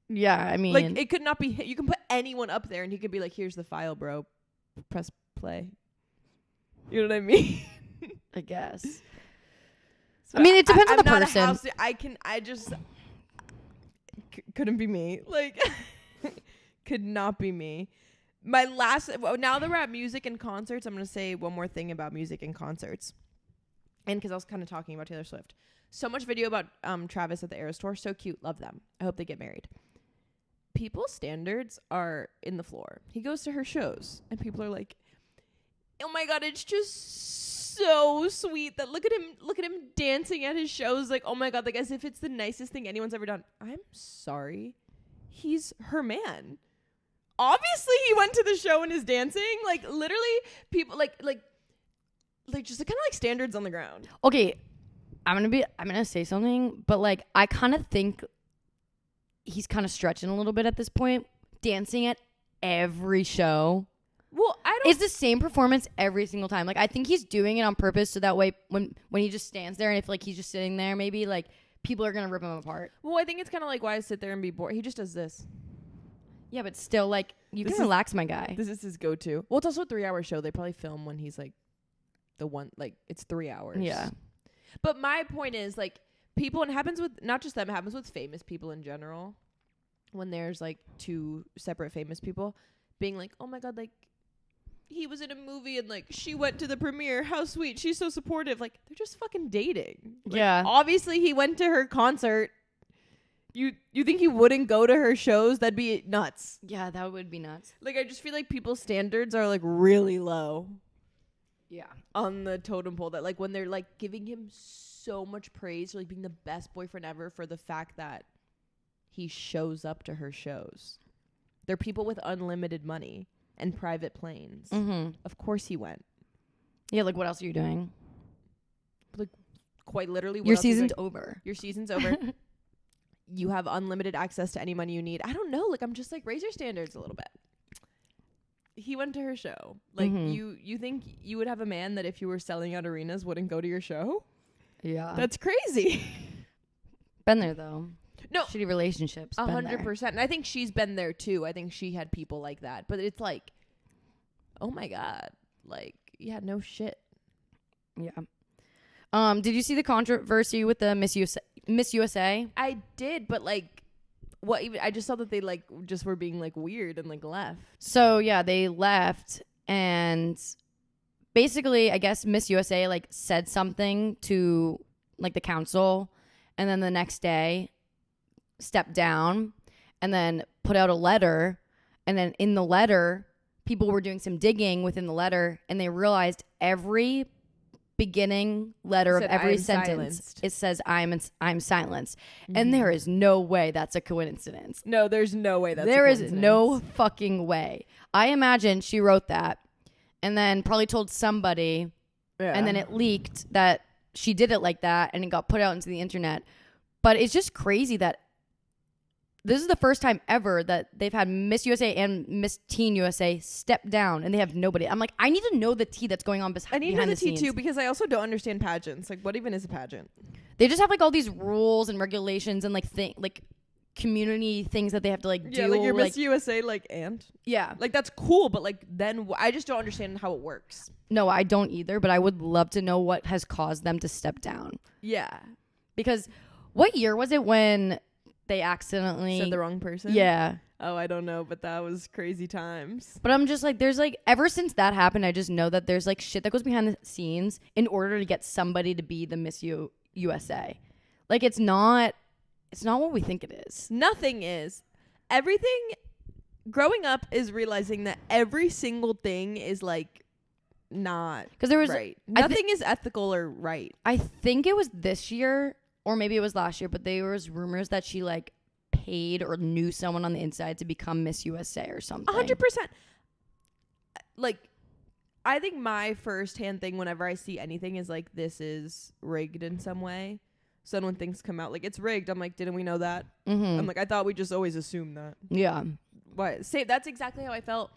Yeah, I mean, like it could not be. You can put anyone up there, and he could be like, "Here's the file, bro. Press play." You know what I mean? I guess. So I mean, it depends on the I'm not person. a house, I just couldn't be me. Like, Could not be me. My last, now that we're at music and concerts, I'm going to say one more thing about music and concerts. And because I was kind of talking about Taylor Swift. So much video about Travis at the Eras Tour. So cute. Love them. I hope they get married. People's standards are in the floor. He goes to her shows and people are like, oh my God, it's just so sweet that look at him dancing at his shows. Like, oh my God, like as if it's the nicest thing anyone's ever done. I'm sorry. He's her man. Obviously he went to the show and is dancing. Like literally people like just kind of like standards on the ground. Okay. I'm gonna say something, but like I kind of think he's kind of stretching a little bit at this point. Dancing at every show. Well, it's the same performance every single time. Like I think he's doing it on purpose so that way when he just stands there and if like he's just sitting there, maybe like people are gonna rip him apart. Well, I think it's kind of like why sit there and be bored. He just does this. Yeah, but still, like you can relax, my guy. This is his go-to. Well, it's also a 3-hour show. They probably film when he's like the one. Like it's 3 hours. Yeah. But my point is like people, and it happens with not just them. It happens with famous people in general. When there's like two separate famous people being like, oh my God, like he was in a movie and like she went to the premiere. How sweet. She's so supportive. Like they're just fucking dating. Like, yeah. Obviously he went to her concert. You think he wouldn't go to her shows? That'd be nuts. Yeah, that would be nuts. Like I just feel like people's standards are like really low. Yeah. On the totem pole, that like when they're like giving him so much praise for like being the best boyfriend ever for the fact that he shows up to her shows. They're people with unlimited money and private planes. Mm-hmm. Of course he went. Yeah, like what else are you doing? Like quite literally. Your season's over. Your season's over. You have unlimited access to any money you need. I don't know. Like I'm just like raise your standards a little bit. He went to her show. Like you think you would have a man that if you were selling out arenas wouldn't go to your show? Yeah. That's crazy. Been there though. No. Shitty relationships. 100%. And I think she's been there too. I think she had people like that. But it's like, oh my God. Like, yeah, no shit. Yeah. Did you see the controversy with the Miss USA? I did, but like what even I just saw that they like just were being like weird and like left. So yeah, they left and basically I guess Miss USA like said something to like the council and then the next day stepped down and then put out a letter, and then in the letter people were doing some digging within the letter and they realized every beginning letter of every sentence silenced. It says I'm silenced. And there is no way that's a coincidence. No, there's no way that's there is no fucking way. I imagine she wrote that and then probably told somebody and then it leaked that she did it like that and it got put out into the internet. But it's just crazy that this is the first time ever that they've had Miss USA and Miss Teen USA step down and they have nobody. I'm like, I need to know the tea that's going on behind the scenes. I need to know the tea too because I also don't understand pageants. Like, what even is a pageant? They just have like all these rules and regulations and like community things that they have to like do. Yeah, like your Miss USA and? Yeah. Like, that's cool, but like then I just don't understand how it works. No, I don't either, but I would love to know what has caused them to step down. Yeah. Because what year was it when they accidentally said the wrong person? Yeah. Oh, I don't know, but that was crazy times. But I'm just like, there's like, ever since that happened, I just know that there's like shit that goes behind the scenes in order to get somebody to be the Miss USA. Like, it's not what we think it is. Nothing is. Everything growing up is realizing that every single thing is like not because there was right. Nothing is ethical or right. I think it was this year or maybe it was last year, but there was rumors that she like paid or knew someone on the inside to become Miss USA or something. 100%. Like, I think my first-hand thing whenever I see anything is like, this is rigged in some way. So then when things come out, like, it's rigged, I'm like, didn't we know that? Mm-hmm. I'm like, I thought we just always assumed that. Yeah. Why? That's exactly how I felt.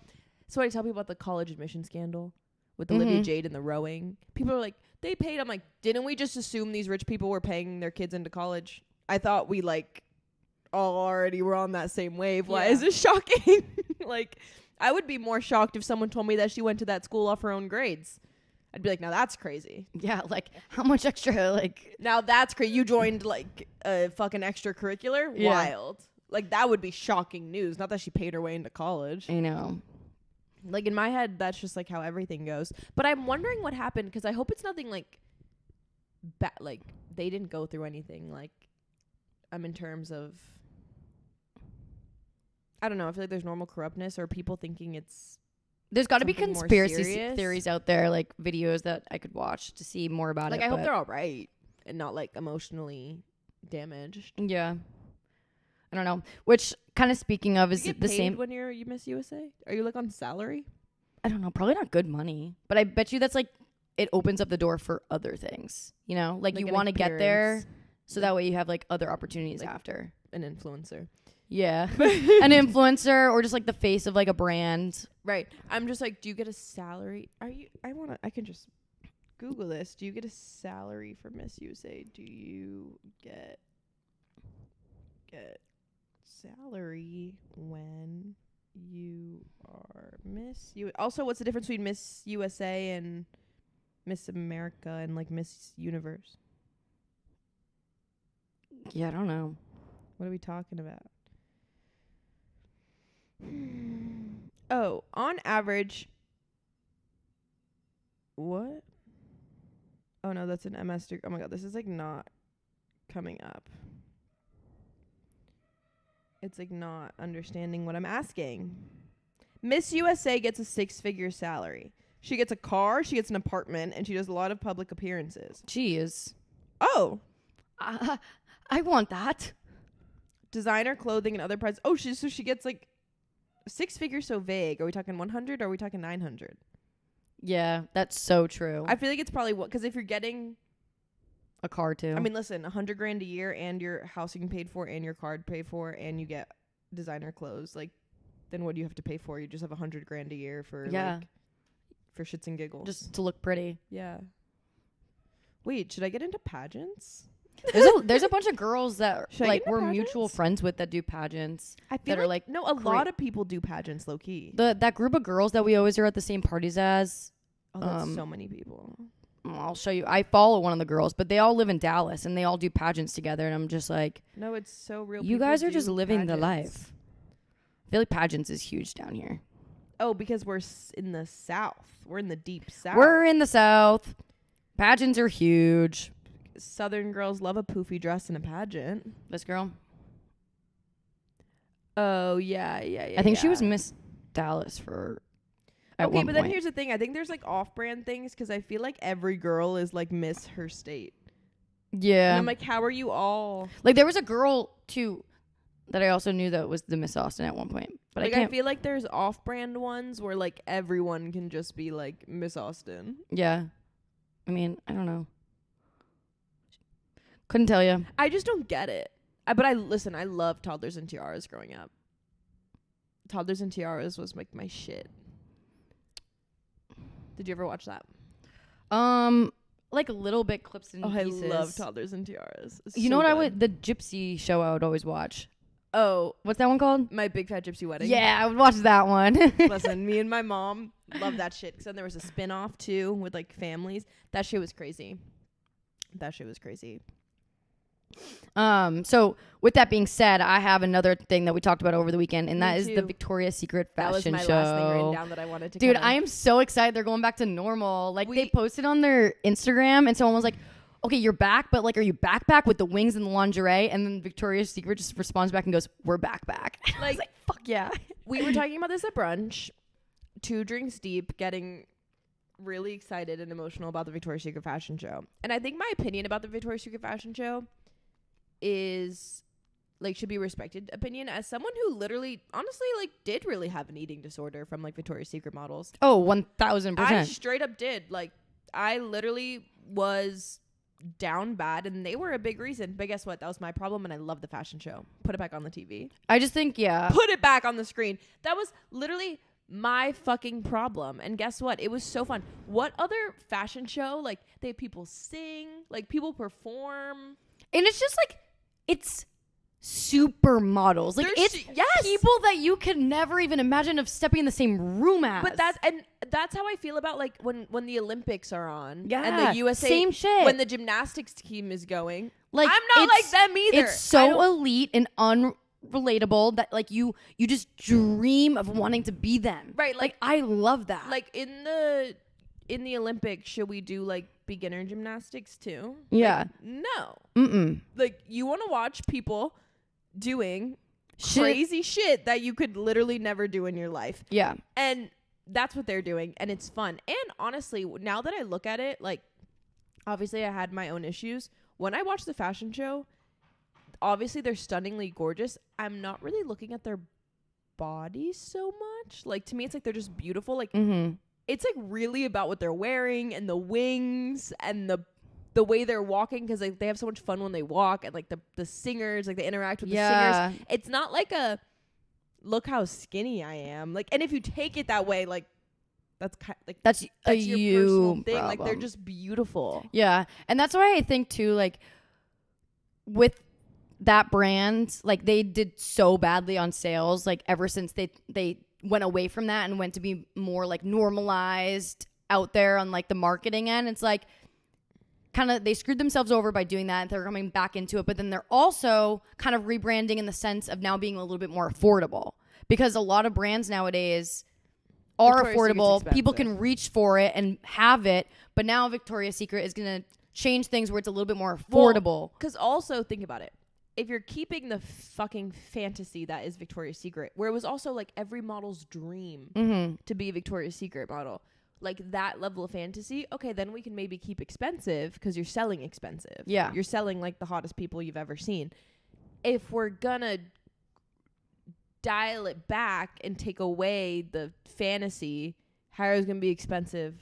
So I tell people about the college admission scandal with Olivia Jade and the rowing. People are like, they paid. I'm like, didn't we just assume these rich people were paying their kids into college? I thought we like all already were on that same wave. Why is this shocking? Like, I would be more shocked if someone told me that she went to that school off her own grades. I'd be like, now that's crazy. Yeah, like how much extra? Like now that's crazy. You joined like a fucking extracurricular. Yeah. Wild. Like, that would be shocking news. Not that she paid her way into college. I know. Like, in my head, that's just, like, how everything goes. But I'm wondering what happened, because I hope it's nothing, like, like, they didn't go through anything, like, in terms of, I don't know, I feel like there's normal corruptness or people thinking it's There's got to be something more conspiracy serious. theories out there, like videos that I could watch to see more about like, it. I hope they're all right and not, like, emotionally damaged. Yeah. I don't know. Which, kind of speaking of, is you get the paid same. when you Miss USA? Are you, like, on salary? I don't know. Probably not good money. But I bet you that's, like, it opens up the door for other things. You know? Like you an want to get there, appearance, so that way you have, like, other opportunities like, after. an influencer. Yeah. An influencer or just, like, the face of, like, a brand. Right. I'm just like, do you get a salary? I can just Google this. Do you get a salary for Miss USA? Do you get salary when you are Miss U? Also, what's the difference between Miss USA and Miss America and, like, Miss Universe? Yeah, I don't know. What are we talking about? Oh, on average. What? Oh no, that's an MS degree. Oh my god, this is, like, not coming up. It's, like, not understanding what I'm asking. Miss USA gets a 6-figure salary. She gets a car, she gets an apartment, and she does a lot of public appearances. Jeez. Oh. I want that. Designer clothing and other prices. Oh, she gets, like, 6 figures. So vague. Are we talking 100 or are we talking 900? Yeah, that's so true. I feel like it's probably because if you're getting a car too. I mean, listen, $100,000 a year and your housing paid for and your card paid for and you get designer clothes, like, then what do you have to pay for? You just have $100,000 a year for like, for shits and giggles, just to look pretty. Yeah. Wait, should I get into pageants? There's a bunch of girls that Should like we're mutual friends with that do pageants. I feel that are like no, a lot of people do pageants low key. That group of girls that we always are at the same parties as. Oh, that's so many people. I'll show you. I follow one of the girls, but they all live in Dallas and they all do pageants together. And I'm just like, no, it's so real. You guys are just living pageants. the life. I feel like pageants is huge down here. Oh, because we're in the South. We're in the deep South. We're in the South. Pageants are huge. Southern girls love a poofy dress and a pageant. This girl. Oh, yeah. I think she was Miss Dallas for at okay, one but point. then here's the thing. I think there's like off-brand things because I feel like every girl is like Miss her state. Yeah. And I'm like, how are you all? Like there was a girl too that I also knew that was the Miss Austin at one point. But like, I can't. I feel like there's off-brand ones where like everyone can just be like Miss Austin. Yeah. I mean, I don't know. Couldn't tell you. I just don't get it. But I love Toddlers and Tiaras growing up. Toddlers and Tiaras was like my shit. Did you ever watch that? Like a little bit clips and pieces. I love Toddlers and Tiaras. It's you know what the Gypsy show I would always watch. Oh, what's that one called? My Big Fat Gypsy Wedding. Yeah, I would watch that one. Listen, me and my mom love that shit. Because then there was a spin-off too with like families. That shit was crazy. So with that being said, I have another thing that we talked about over the weekend, and that is the Victoria's Secret fashion show. That was my last thing written down that I wanted to. Dude, I am so excited. They're going back to normal. Like they posted on their Instagram, and someone was like, "Okay, you're back, but like, are you back with the wings and the lingerie?" And then Victoria's Secret just responds back and goes, "We're back." I was like, fuck yeah. We were talking about this at brunch, 2 drinks deep, getting really excited and emotional about the Victoria's Secret fashion show. And I think my opinion about the Victoria's Secret fashion show is like should be respected opinion as someone who literally honestly like did really have an eating disorder from like Victoria's Secret models. Oh, 1000%. I straight up did. Like I literally was down bad and they were a big reason. But guess what? That was my problem and I love the fashion show. Put it back on the TV. I just think, yeah. Put it back on the screen. That was literally my fucking problem. And guess what? It was so fun. What other fashion show? Like they have people sing, like people perform. And it's just like, it's supermodels. Like it's people that you could never even imagine of stepping in the same room as. But that's how I feel about like when the Olympics are on. Yeah. And the USA same shit. When the gymnastics team is going. Like I'm not like them either. It's so elite and relatable, that like you just dream of wanting to be them. Right. Like I love that. Like in the Olympics, should we do like beginner gymnastics too? Yeah. Like, no. Mm-mm. Like you want to watch people doing Shit. crazy shit that you could literally never do in your life. Yeah. And that's what they're doing, and it's fun. And honestly, now that I look at it, like obviously I had my own issues. When I watch the fashion show, obviously they're stunningly gorgeous. I'm not really looking at their bodies so much. Like to me, it's like they're just beautiful. Like it's like really about what they're wearing and the wings and the way they're walking, because like they have so much fun when they walk, and like the singers, like they interact with the singers. It's not like a look how skinny I am. Like, and if you take it that way, like that's that's your you personal thing. problem. Like they're just beautiful. Yeah. And that's why I think too, like with that brand, like they did so badly on sales, like ever since they went away from that and went to be more like normalized out there on like the marketing end. It's like kind of they screwed themselves over by doing that, and they're coming back into it, but then they're also kind of rebranding in the sense of now being a little bit more affordable, because a lot of brands nowadays are affordable. People can reach for it and have it, but now Victoria's Secret is going to change things where it's a little bit more affordable. Because also think about it. If you're keeping the fucking fantasy that is Victoria's Secret, where it was also like every model's dream to be a Victoria's Secret model, like that level of fantasy, okay, then we can maybe keep expensive because you're selling expensive. Yeah. You're selling like the hottest people you've ever seen. If we're gonna dial it back and take away the fantasy, Harrow's gonna be expensive.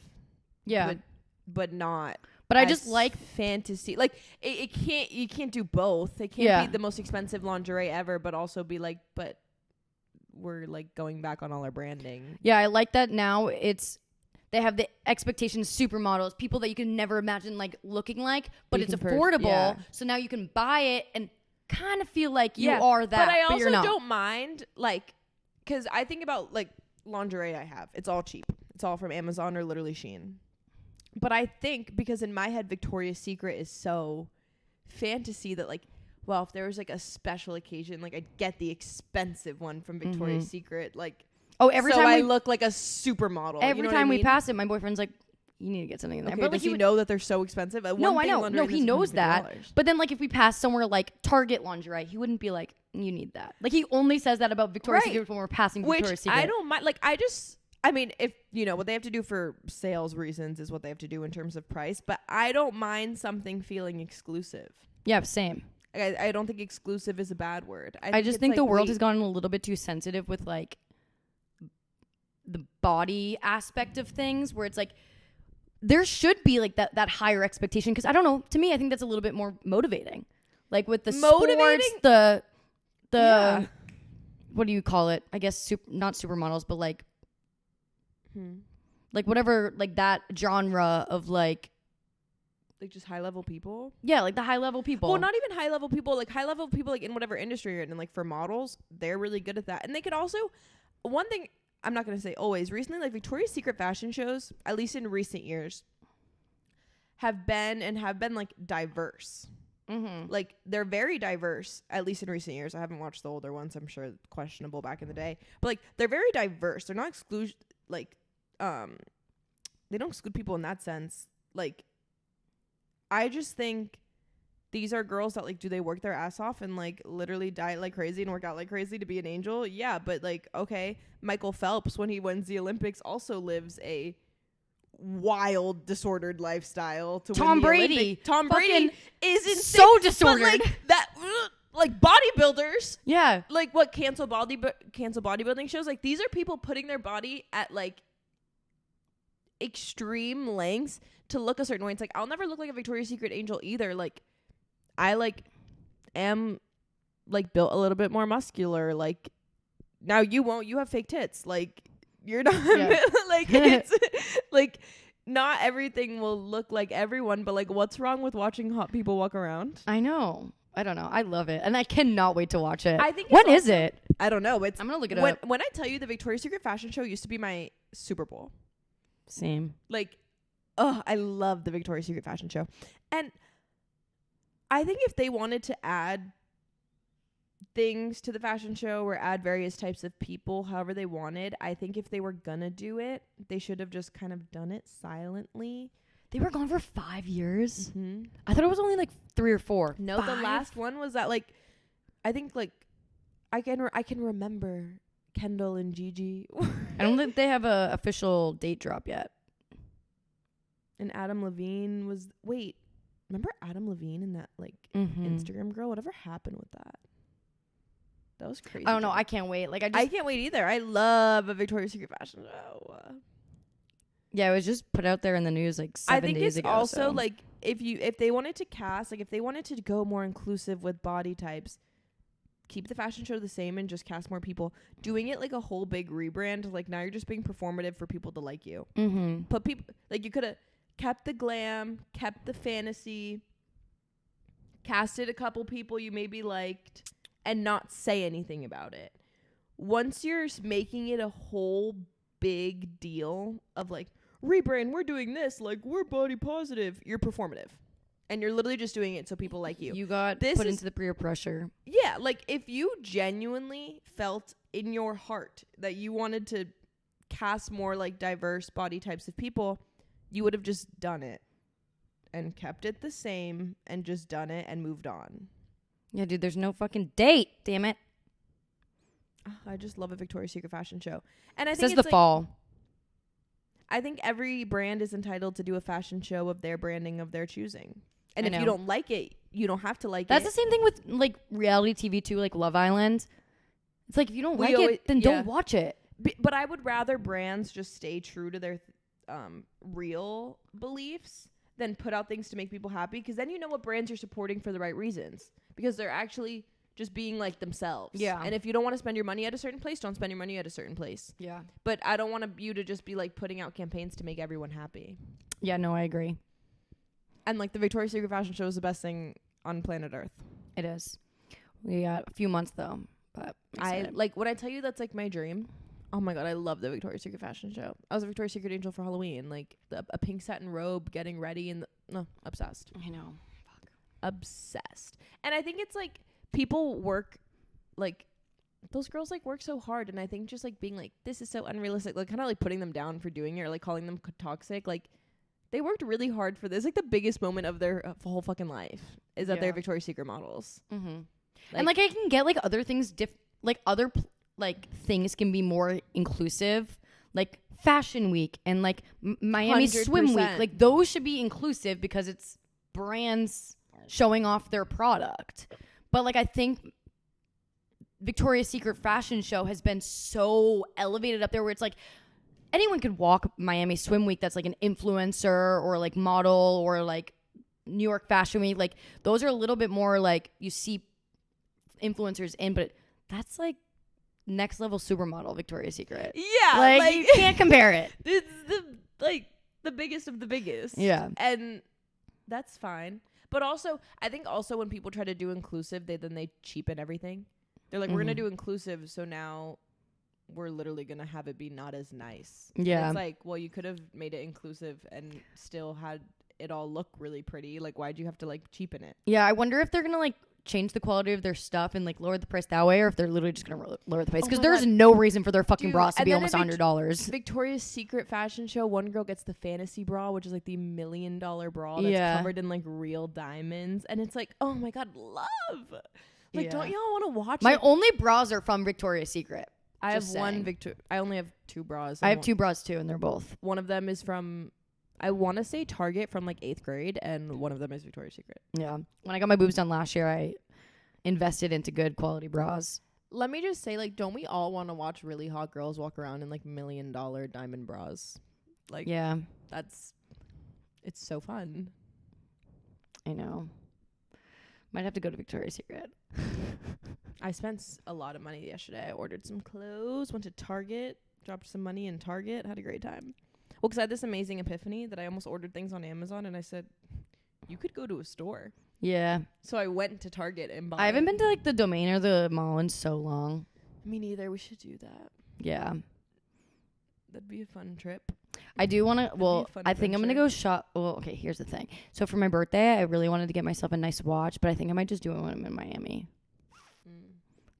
Yeah. But not. But I just like fantasy. Like you can't do both. It can't be the most expensive lingerie ever, but also be like, but we're like going back on all our branding. Yeah, I like that now they have the expectations, supermodels, people that you can never imagine like looking like, but it's affordable. So now you can buy it and kind of feel like you are that. But I also you're not. don't mind, like, because I think about like lingerie I have. It's all cheap. It's all from Amazon or literally Shein. But I think because in my head, Victoria's Secret is so fantasy that like, well, if there was like a special occasion, like I'd get the expensive one from Victoria's Secret, like. Oh, every time I look like a supermodel. Every time we pass it, my boyfriend's like, "You need to get something in there." Okay, but does he know that they're so expensive? No, I know. No, he knows that. But then, like, if we pass somewhere like Target lingerie, he wouldn't be like, "You need that." Like, he only says that about Victoria's Secret when we're passing Victoria's Secret. I don't mind. Like, I mean, if you know what they have to do for sales reasons is what they have to do in terms of price. But I don't mind something feeling exclusive. Yeah, same. I don't think exclusive is a bad word. I just think like the world has gotten a little bit too sensitive with like the body aspect of things, where it's like there should be like that higher expectation, because I don't know, to me I think that's a little bit more motivating, like with the sports, the what do you call it, I guess not supermodels, but like like whatever, like that genre of like just high level people. Yeah, like the high level people. Well, not even high level people, like high level people like in whatever industry you're in, and like for models, they're really good at that. And they could also, one thing, I'm not going to say always, recently, like Victoria's Secret fashion shows, at least in recent years, have been like diverse. Like they're very diverse, at least in recent years. I haven't watched the older ones. I'm sure questionable back in the day, but like they're very diverse. They're not they don't exclude people in that sense. Like, I just think these are girls that like, do they work their ass off and like literally diet like crazy and work out like crazy to be an angel? Yeah, but like, okay, Michael Phelps, when he wins the Olympics, also lives a wild disordered lifestyle to Tom win the Brady. Olympics. Tom Brady is insane, so disordered. but like that, like bodybuilders. Yeah, like what cancel bodybuilding shows. Like these are people putting their body at like extreme lengths to look a certain way. It's like I'll never look like a Victoria's Secret angel either. Like I like am like built a little bit more muscular. Like now you won't. You have fake tits. Like you're not like it's like not everything will look like everyone. But like, what's wrong with watching hot people walk around? I know. I don't know. I love it, and I cannot wait to watch it. I think when is it? I don't know. But I'm gonna look it up. When I tell you the Victoria's Secret fashion show used to be my Super Bowl. Same. Like, I love the Victoria's Secret fashion show. And I think if they wanted to add things to the fashion show or add various types of people however they wanted. I think if they were gonna do it, they should have just kind of done it silently. They were gone for 5 years. Mm-hmm. I thought it was only like 3 or 4. No, 5? the last one was that like, I think like, I can remember Kendall and Gigi. I don't think they have a official date drop yet. And Adam Levine was remember Adam Levine and that like Instagram girl? Whatever happened with that? That was crazy. I don't know. I can't wait. Like I can't wait either. I love a Victoria's Secret fashion show. Yeah, it was just put out there in the news like 7 days ago. I think it's also like if they wanted to cast, like if they wanted to go more inclusive with body types, keep the fashion show the same and just cast more people. Doing it like a whole big rebrand, like now you're just being performative for people to like you. Mm-hmm. Put people like you could have kept the glam, kept the fantasy, casted a couple people you maybe liked, and not say anything about it. Once you're making it a whole big deal of like rebrand, we're doing this, like we're body positive, you're performative. And you're literally just doing it so people like you. You got put into the peer pressure. Yeah, like if you genuinely felt in your heart that you wanted to cast more like diverse body types of people, you would have just done it and kept it the same and just done it and moved on. Yeah, dude, there's no fucking date, damn it. I just love a Victoria's Secret fashion show. And I think says it's the like, fall. I think every brand is entitled to do a fashion show of their branding of their choosing. And if you don't like it, you don't have to like it. That's the same thing with like reality TV too, like Love Island. It's like if you don't like it, then don't watch it. But I would rather brands just stay true to their real beliefs than put out things to make people happy, because then you know what brands you're supporting for the right reasons, because they're actually just being like themselves. Yeah. And if you don't want to spend your money at a certain place, don't spend your money at a certain place. Yeah. But I don't want you to just be like putting out campaigns to make everyone happy. Yeah, no, I agree. And like the Victoria's Secret fashion show is the best thing on planet Earth. It is. We got a few months though, but I like when I tell you that's like my dream. Oh my god, I love the Victoria's Secret fashion show. I was a Victoria's Secret angel for Halloween, like a pink satin robe, getting ready, and obsessed. I know, fuck, obsessed. And I think it's like people work, like those girls like work so hard, and I think just like being like this is so unrealistic, like kind of like putting them down for doing it or like calling them toxic, like. They worked really hard for this. Like the biggest moment of their whole fucking life is that they're Victoria's Secret models. Mm-hmm. And like I can get like other things, like things can be more inclusive, like Fashion Week and like Miami 100%. Swim Week. Like those should be inclusive because it's brands showing off their product. But like I think Victoria's Secret fashion show has been so elevated up there where it's like anyone could walk Miami Swim Week that's like an influencer or like model or like New York Fashion Week. Like those are a little bit more like you see influencers in, but that's like next level supermodel Victoria's Secret. Yeah. Like you can't compare it. It's the biggest of the biggest. Yeah. And that's fine. But also, I think also when people try to do inclusive, they cheapen everything. They're like, we're going to do inclusive, so now we're literally going to have it be not as nice. Yeah. And it's like, well, you could have made it inclusive and still had it all look really pretty. Like, why'd you have to, like, cheapen it? Yeah, I wonder if they're going to, like, change the quality of their stuff and, like, lower the price that way, or if they're literally just going to lower the price. Because there's no reason for their fucking bras to be almost $100. Victoria's Secret fashion show, one girl gets the fantasy bra, which is, like, the $1 million bra that's covered in, like, real diamonds. And it's like, oh, my God, love. Like, don't y'all want to watch My only bras are from Victoria's Secret. I have I only have 2 bras. I have 2 bras too, and they're both. One of them is from, I want to say Target from like 8th grade, and one of them is Victoria's Secret. Yeah. When I got my boobs done last year, I invested into good quality bras. Let me just say, like, don't we all want to watch really hot girls walk around in like $1 million diamond bras? Like, yeah, it's so fun. I know. Might have to go to Victoria's Secret. I spent a lot of money yesterday. I ordered some clothes, went to Target, dropped some money in Target, had a great time. Well, because I had this amazing epiphany that I almost ordered things on Amazon, and I said, you could go to a store. Yeah. So I went to Target and bought I haven't been to like the Domain or the mall in so long. Me neither. We should do that. Yeah. That'd be a fun trip. I do want to, well, I think I'm going to go shop. Well, okay, here's the thing. So for my birthday, I really wanted to get myself a nice watch, but I think I might just do it when I'm in Miami.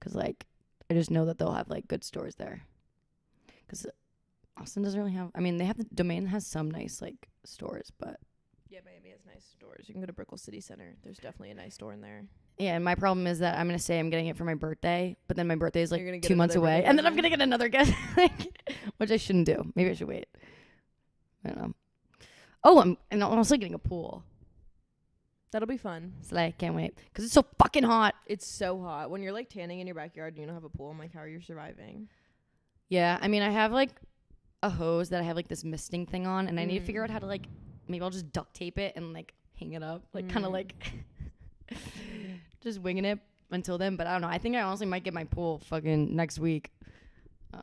Because, like, I just know that they'll have, like, good stores there. Because Austin doesn't really have... I mean, they have... The Domain has some nice, like, stores, but... Yeah, Miami has nice stores. You can go to Brickell City Center. There's definitely a nice store in there. Yeah, and my problem is that I'm going to say I'm getting it for my birthday, but then my birthday is, like, You're gonna get 2 months another away. birthday And then I'm present? going to get another gift, like, which I shouldn't do. Maybe I should wait. I don't know. Oh, I'm also getting a pool. That'll be fun. So, like, can't wait. Because it's so fucking hot. It's so hot. When you're, like, tanning in your backyard and you don't have a pool, I'm like, how are you surviving? Yeah, I mean, I have, like, a hose that I have, like, this misting thing on, and I need to figure out how to, like, maybe I'll just duct tape it and, like, hang it up. Like, kind of, like, just winging it until then. But I don't know. I think I honestly might get my pool fucking next week.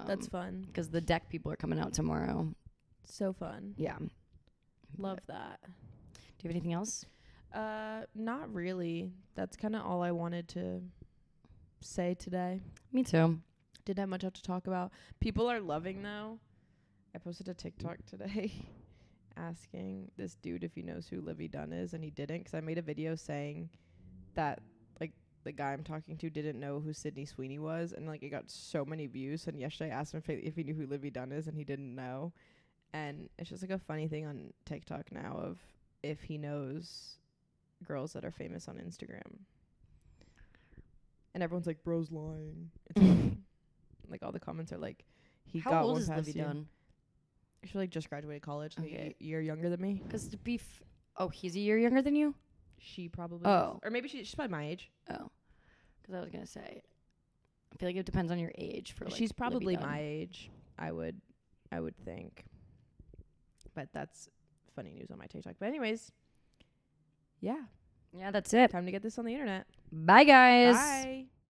That's fun. Because the deck people are coming out tomorrow. So fun. Yeah. Love that. Do you have anything else? Not really. That's kind of all I wanted to say today. Me too. Didn't have much else to talk about. People are loving, though. I posted a TikTok today asking this dude if he knows who Livy Dunn is, and he didn't, because I made a video saying that, like, the guy I'm talking to didn't know who Sydney Sweeney was, and, like, it got so many views. And yesterday I asked him if he knew who Livy Dunn is, and he didn't know. And it's just, like, a funny thing on TikTok now of if he knows girls that are famous on Instagram. And everyone's like, bro's lying. It's funny. Like, all the comments are like, he How got old one is past Livy you. Dunn? She, like, just graduated college, like, Okay. a year younger than me. Because to be... he's a year younger than you? She probably Oh. is. Or maybe she's probably my age. Oh. Because I was going to say... I feel like it depends on your age for, like, She's probably Livy Dunn. my age, I would think. But that's funny news on my TikTok. But anyways, yeah. Yeah, that's it. Time to get this on the internet. Bye, guys. Bye.